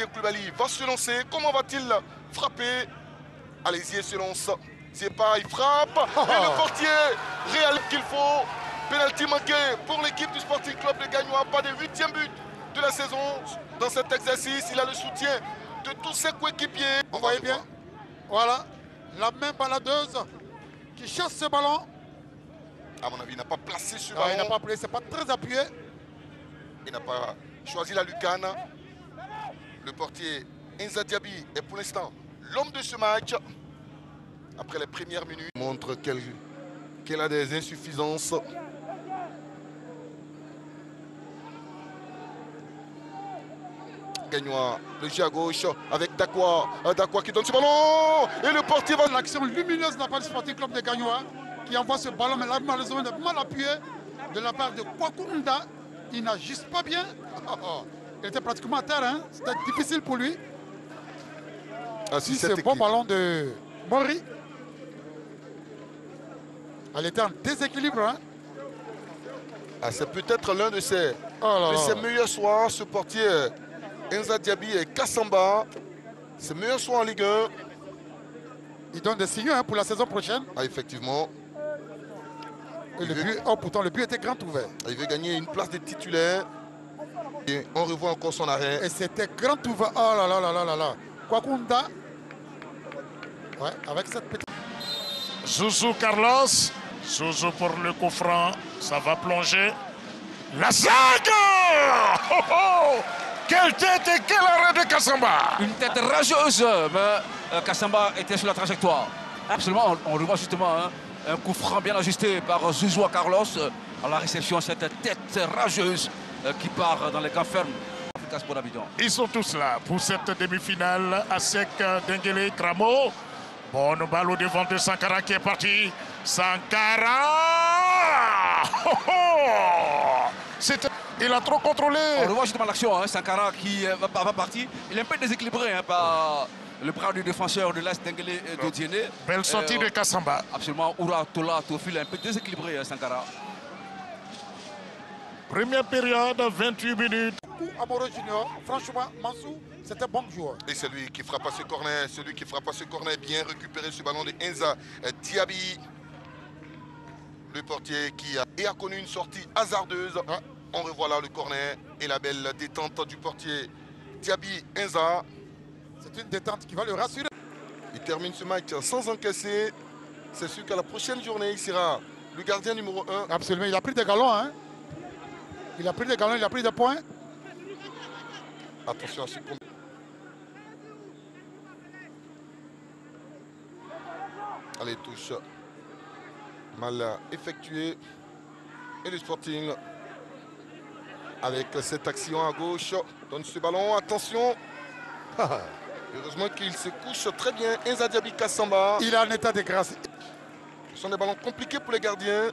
Ziek Koulibaly va se lancer. Comment va-t-il frapper? Allez, Ziek se lance. Ziek pas, il frappe. Et le portier réalise qu'il faut. Penalty manqué pour l'équipe du Sporting Club de Gagnoa. Pas de 8e but de la saison. Dans cet exercice, il a le soutien de tous ses coéquipiers. Vous voyez bien? Voilà, la main baladeuse qui chasse ce ballon. À mon avis, il n'a pas placé ce ballon. Il n'a pas appuyé, c'est pas très appuyé. Il n'a pas choisi la lucarne. Le portier Enza Diaby est pour l'instant l'homme de ce match. Après les premières minutes, il montre qu'elle a des insuffisances. Gagnoa, le jeu à gauche avec Dakwa. Dakwa qui donne ce ballon. Et le portier va. L'action lumineuse de la part du Sporting Club de Gagnoa qui envoie ce ballon, mais là, malheureusement, il est mal appuyé de la part de Kwakunda. Il n'ajuste pas bien. Il était pratiquement à terre, hein. C'était difficile pour lui. Si c'est un bon ballon de Mori. Elle était en déséquilibre. Hein. C'est peut-être l'un de ses meilleurs soirs, ce portier Enza Diaby et Kassamba. Ses meilleurs soirs en Ligue 1. Il donne des signaux pour la saison prochaine. Effectivement. Et le but, pourtant, le but était grand ouvert. Il veut gagner une place de titulaire. Et on revoit encore son arrêt. Et c'était grand ouvert. Oh là là là là là là. Kwakunda. Ouais, avec cette petite... Zouzou Carlos. Zouzou pour le coup franc. Ça va plonger. La saga. Oh oh. Quelle tête et quel arrêt de Kassamba. Une tête rageuse, mais Kassamba était sur la trajectoire. Absolument, on le voit justement, hein, un coup franc bien ajusté par Zouzou Carlos. À la réception, cette tête rageuse qui part dans les camps fermes. Ils sont tous là pour cette demi-finale. Asek, Dengele, Kramo. Bonne balle au devant de Sankara qui est parti. Sankara. Oh oh. Il a trop contrôlé. On revoit justement l'action, hein, Sankara qui va partir. Il est un peu déséquilibré hein, par le bras du défenseur de l'Est, Dengele de Diéné. Belle sortie de Kassamba. Absolument, Oura Tola Tofil est un peu déséquilibré, hein, Sankara. Première période, 28 minutes. Amoro Junior, franchement, Mansou, c'était bon joueur. Et c'est lui qui frappe à ce corner, bien récupéré ce ballon de Enza Diaby. Le portier qui a connu une sortie hasardeuse. On revoit là le corner et la belle détente du portier Diaby Enza. C'est une détente qui va le rassurer. Il termine ce match sans encaisser. C'est sûr qu'à la prochaine journée, il sera le gardien numéro 1. Absolument, il a pris des galons. Hein. Il a pris des galons, il a pris des points. Attention à ce combat. Allez, touche. Mal effectué. Et le Sporting, avec cette action à gauche, donne ce ballon. Attention. Heureusement qu'il se couche très bien. Enza Diaby Kassamba. Il est en état de grâce. Ce sont des ballons compliqués pour les gardiens.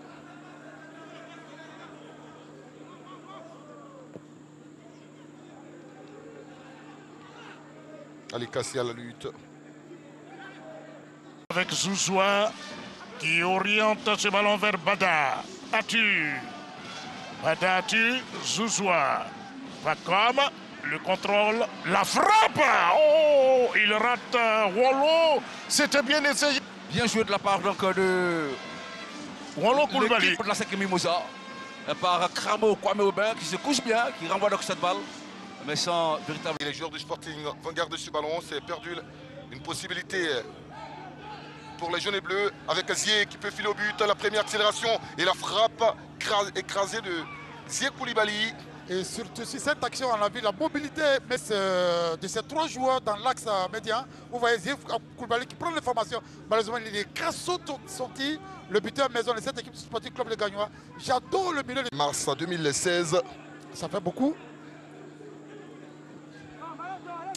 Allez, Kassi à la lutte. Avec Zouzoua qui oriente ce ballon vers Bada. Atu. Bada Atu, Zouzoua. Pas comme le contrôle, la frappe. Oh, il rate Wallo. C'était bien essayé. Bien joué de la part donc de Wallo Koulibaly. De la SEC Mimosa. Par Kramo Kwame Aubin qui se couche bien, qui renvoie donc cette balle. Mais sans véritable... Et les joueurs du Sporting vont garder ce ballon. C'est perdu une possibilité pour les jaunes et bleus avec Ziek qui peut filer au but. La première accélération et la frappe écrasée de Ziek Koulibaly. Et surtout sur cette action, on a vu la mobilité de ces trois joueurs dans l'axe médian. Vous voyez Ziek Koulibaly qui prend l'information. Malheureusement, il est crassot sorti. Le buteur maison de cette équipe du Sporting Club de Gagnoa. J'adore le milieu. Mars 2016. Ça fait beaucoup.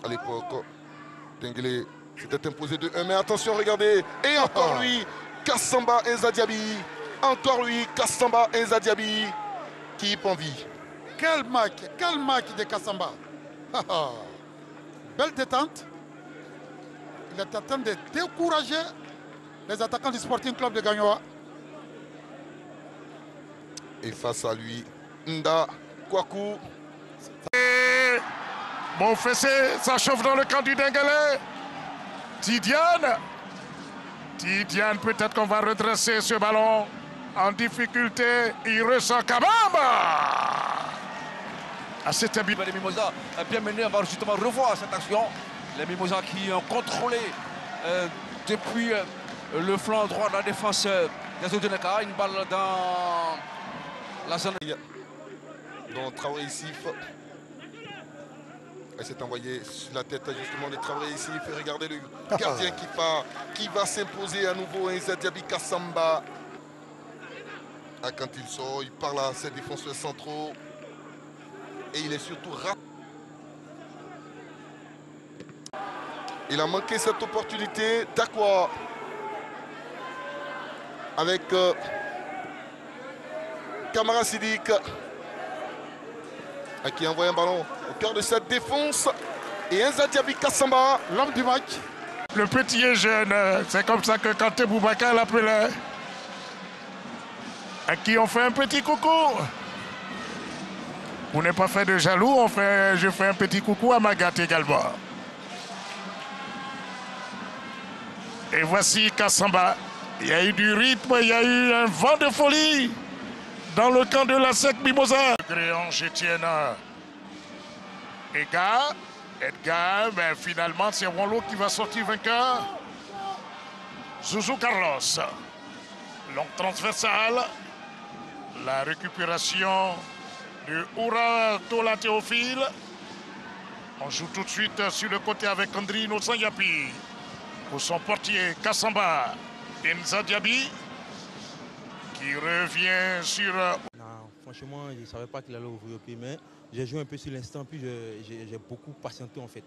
À l'époque, Dengele s'était imposé de 1, mais attention, regardez. Et encore lui, Kassamba Enza Diaby. Encore lui, Kassamba Enza Diaby. Qui en vie. Quel match de Kassamba. Belle détente. Il est en train de décourager les attaquants du Sporting Club de Gagnoa. Et face à lui, Nda Kwaku. Bon fessé, ça chauffe dans le camp du Dengelé. Tidiane. Tidiane, peut-être qu'on va redresser ce ballon. En difficulté, il ressent Kabamba. Ah, c'était bien. Les Mimosas bien menés, on va justement revoir cette action. Les Mimosas qui ont contrôlé depuis le flanc droit de la défense des Odoneka. Une balle dans la zone. Dans Traoré ici. Elle s'est envoyée sur la tête justement de Traoré ici. Il fait regarder le gardien qui va s'imposer à nouveau. Inza Diaby Kassamba. Ah, quand il sort, il parle à ses défenseurs centraux. Et il est surtout rapide. Il a manqué cette opportunité. Dakwa. Avec Kamara Sidik. Qui envoie un ballon au cœur de cette défense. Et Inza Diaby Kassamba, L'homme du match. Le petit est jeune. C'est comme ça que Kanté Boubacar l'appelait. À qui on fait un petit coucou. Pour ne pas faire de jaloux, je fais un petit coucou à Magat également. Et voici Kassamba. Il y a eu du rythme, il y a eu un vent de folie dans le camp de la SEC Mimosa. Gréange Etienne. Edgar, ben finalement c'est Ronlo qui va sortir vainqueur. Zouzou Carlos. Longue transversale. La récupération de Oura Tola Théophile. On joue tout de suite sur le côté avec Andri Innocent Yapi. Pour son portier Kassamba. Inza Diaby qui revient sur... Non, franchement, je ne savais pas qu'il allait ouvrir au pied, mais j'ai joué un peu sur l'instant, puis j'ai beaucoup patienté en fait.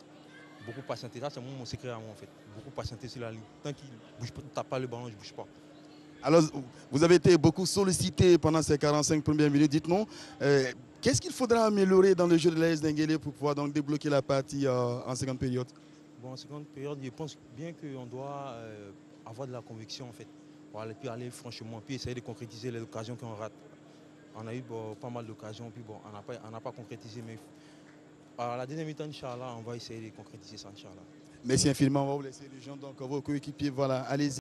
Beaucoup patienté, ça c'est mon secret à moi en fait. Beaucoup patienté sur la ligne. Tant qu'il ne bouge pas, ne tape pas le ballon, je ne bouge pas. Alors, vous avez été beaucoup sollicité pendant ces 45 premières minutes. Dites-nous, qu'est-ce qu'il faudra améliorer dans le jeu de l'AS Dengelé pour pouvoir donc débloquer la partie en seconde période? Bon, en seconde période, je pense bien qu'on doit avoir de la conviction en fait. Voilà, et puis aller franchement, puis essayer de concrétiser les occasions qu'on rate. On a eu pas mal d'occasions, puis bon, on n'a pas concrétisé, mais à la deuxième mi-temps, Inch'Allah, on va essayer de concrétiser ça, Inch'Allah. Merci infiniment, on va vous laisser les gens, donc vos coéquipiers, voilà, allez-y.